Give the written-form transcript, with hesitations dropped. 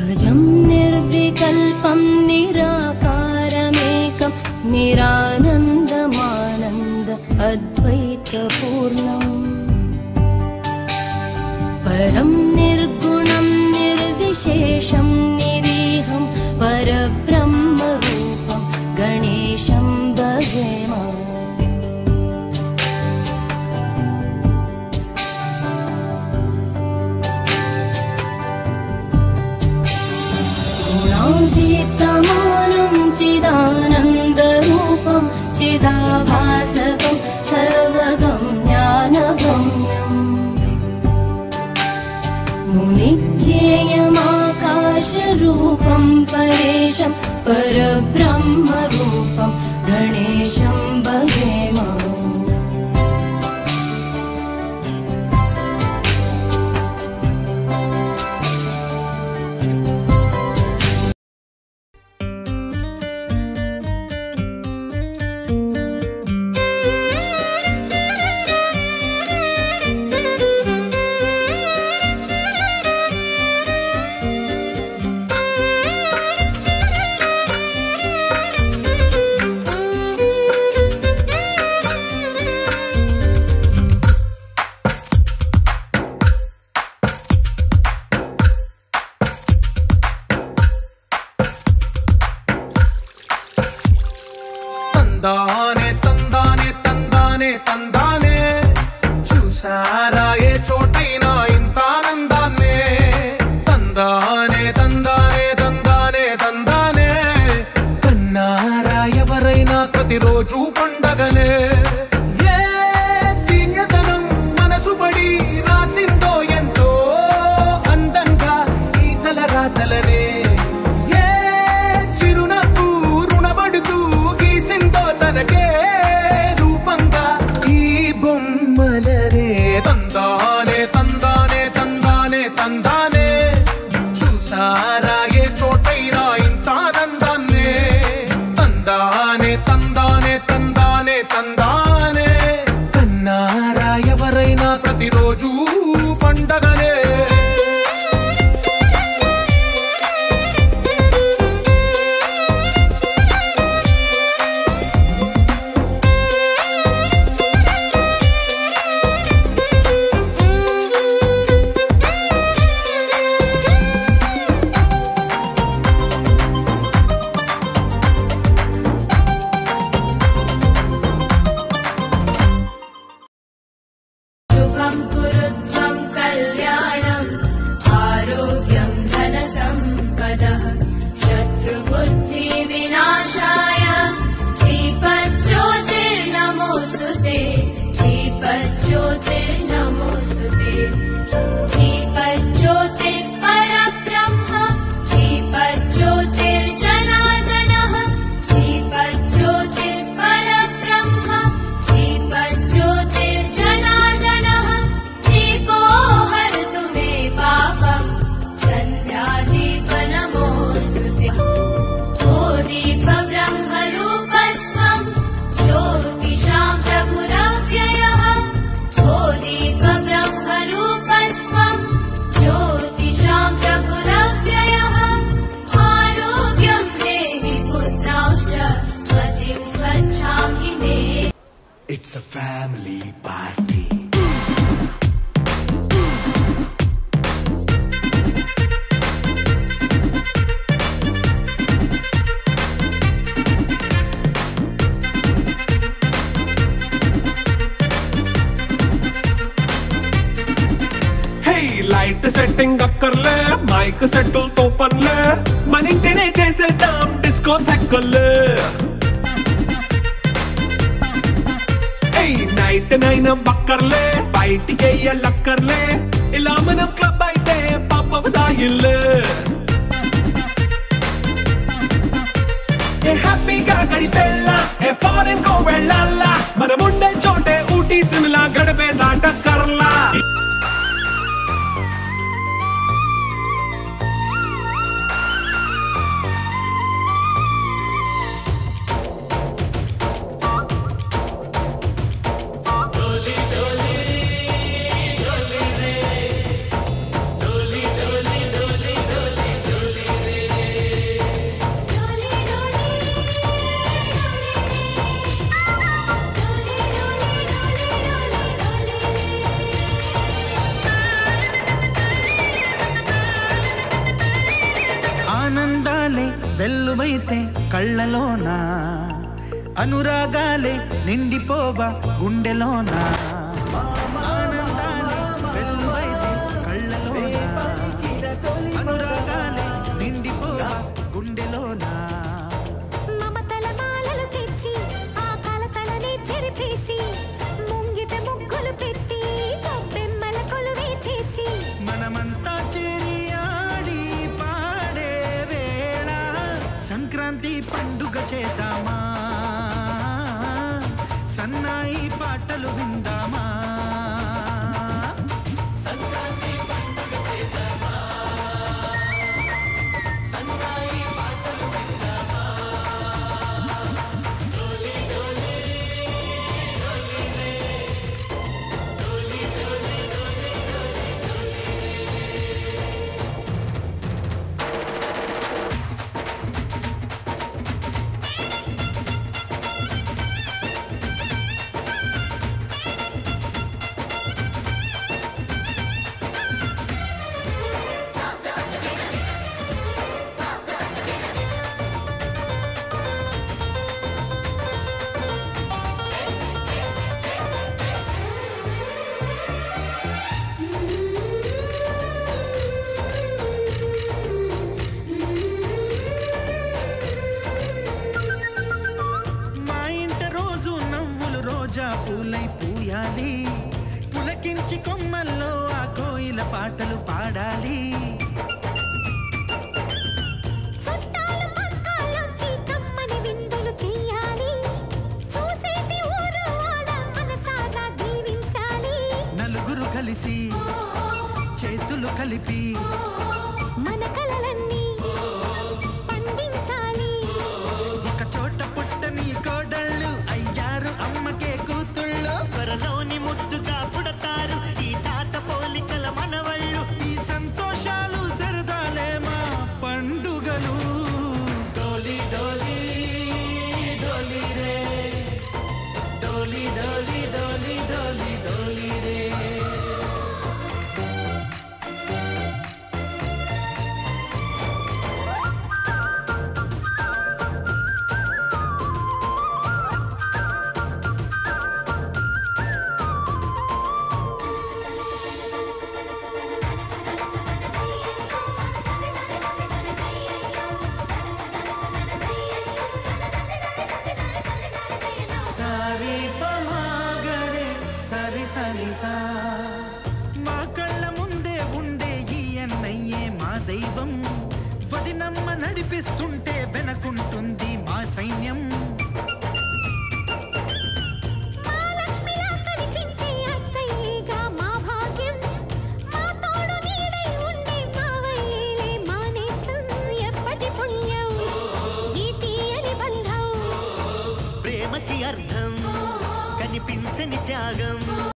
सहजं निर्विकल्पं निराकारमेकं निरानन्दमानन्द अद्वैतपूर्णम् परं निर्गुणं निर्विशेषं निरीहं परब्रह्मरूपं गणेशं भजेम गुणातीतमानं चिदानन्दरूपं चिदाभासकं सर्वगं ज्ञानगम्यम् मुनिध्येयमाकाशरूपं परेशं परब्रह्मरूपं गणेशं भजेम తందానే తందానే తందానే తందానే చూసారా ఏ చోటైనా ఇంత ఆనందాన్నే తందానే తందానే తందానే తందానే కన్నారా ఎవరైనా ప్రతిరోజు పండగనే ఏ తీయదనం మనసు పడి రాసిందో ఎంతో అందంగా ఈ తలరాతలనే ఏ చిరునవ్వు రుణపడుతూ తనకే రూపంగా ఈ బొమ్మలనే తందానే తందానే తందానే తందానే చూసారా ఏ చోటైనా ఇంత ఆనందాన్నే తందానే తందానే తందానే తందానే కన్నారా ఎవరైనా ప్రతిరోజు పండగనే It's a family party. Hey, light setting అక్కర్లే మైక్ సెట్టుల్ తో పన్లే మన ఇంటినే చేసేద్దాం డిస్కో థెక్కలే నైట్ నైన్ బక్కర్లే బయటికి లక్కర్లే ఇలా మనం క్లబ్ అయితే పాపదాయిల్లే ఏ హ్యాపీగా గడిపెళ్ళ ఏ ఫారెన్ కో వెళ్ళాల మనం ఉండే చోటే ఊటీ సిమ్లా గడిపే దాటక్కర్లా కొలువైతే కళ్ళలోన అనురాగాలే నిండిపోవా గుండెలోన ఆనందాలే వెల్లువైతే కళ్ళలోన అనురాగాలే నిండిపోవా గుండెలోన మమతల మాలలు తెచ్చి ఆ కలతలని చెరిపేసి ముంగిట ముగ్గులు పెట్టి గొబ్బెమ్మల కొలువే చేసి మనమంతా చేరి ఆడి పాడే వేళ సంక్రాంతి పండుగ చేద్దామా సన్నాయి పాటలు విందామా సంక్రాంతి పండుగ చేద్దామా సన్నాయి పాటలు విందామా డోలి డోలి డోలి రే డోలి డోలి డోలి డోలి మా ఇంట రోజు నవ్వులు రోజా పూలై పూయాలి పులకించి కొమ్మల్లో ఆ కోయిల పాటలు పాడాలి చుట్టాలు పక్కాలొచ్చి కమ్మని విందులు చెయ్యాలి చూసేటి ఊరు వాడ మనసారా దీవించాలి నలుగురు కలిసి చేతులు కలిపి మన కలలన్నీ పండించాలి ఒక చోట పుట్టని కోడళ్ళు అయ్యారు అమ్మకే కూతుళ్ళు త్వరలోని ముద్దుగా పుడతారు ఈ తాత పోలికల మనవళ్ళు ఈ సంతోషాలు సరదాలే మా పండుగలు డోలి డోలి డోలి రే డోలి డోలి డోలి డోలి డోలి రే సారీ పమాగరే సరి సరి సా మా కళ్ళ ముందే ఉండే ఈ అన్నయ్యే మా దైవం వదినమ్మ నడిపిస్తుంటే వెనకుంటుంది మా సైన్యం మా లక్ష్మిలా కనిపించే అత్తయ్యేగా మా భాగ్యం మా తోడు నీడై ఉండే మావయ్యేలే మా నేస్తం ఎప్పటి పుణ్యం ఈ తీయని బంధం ప్రేమకి అర్థం కనిపించని త్యాగం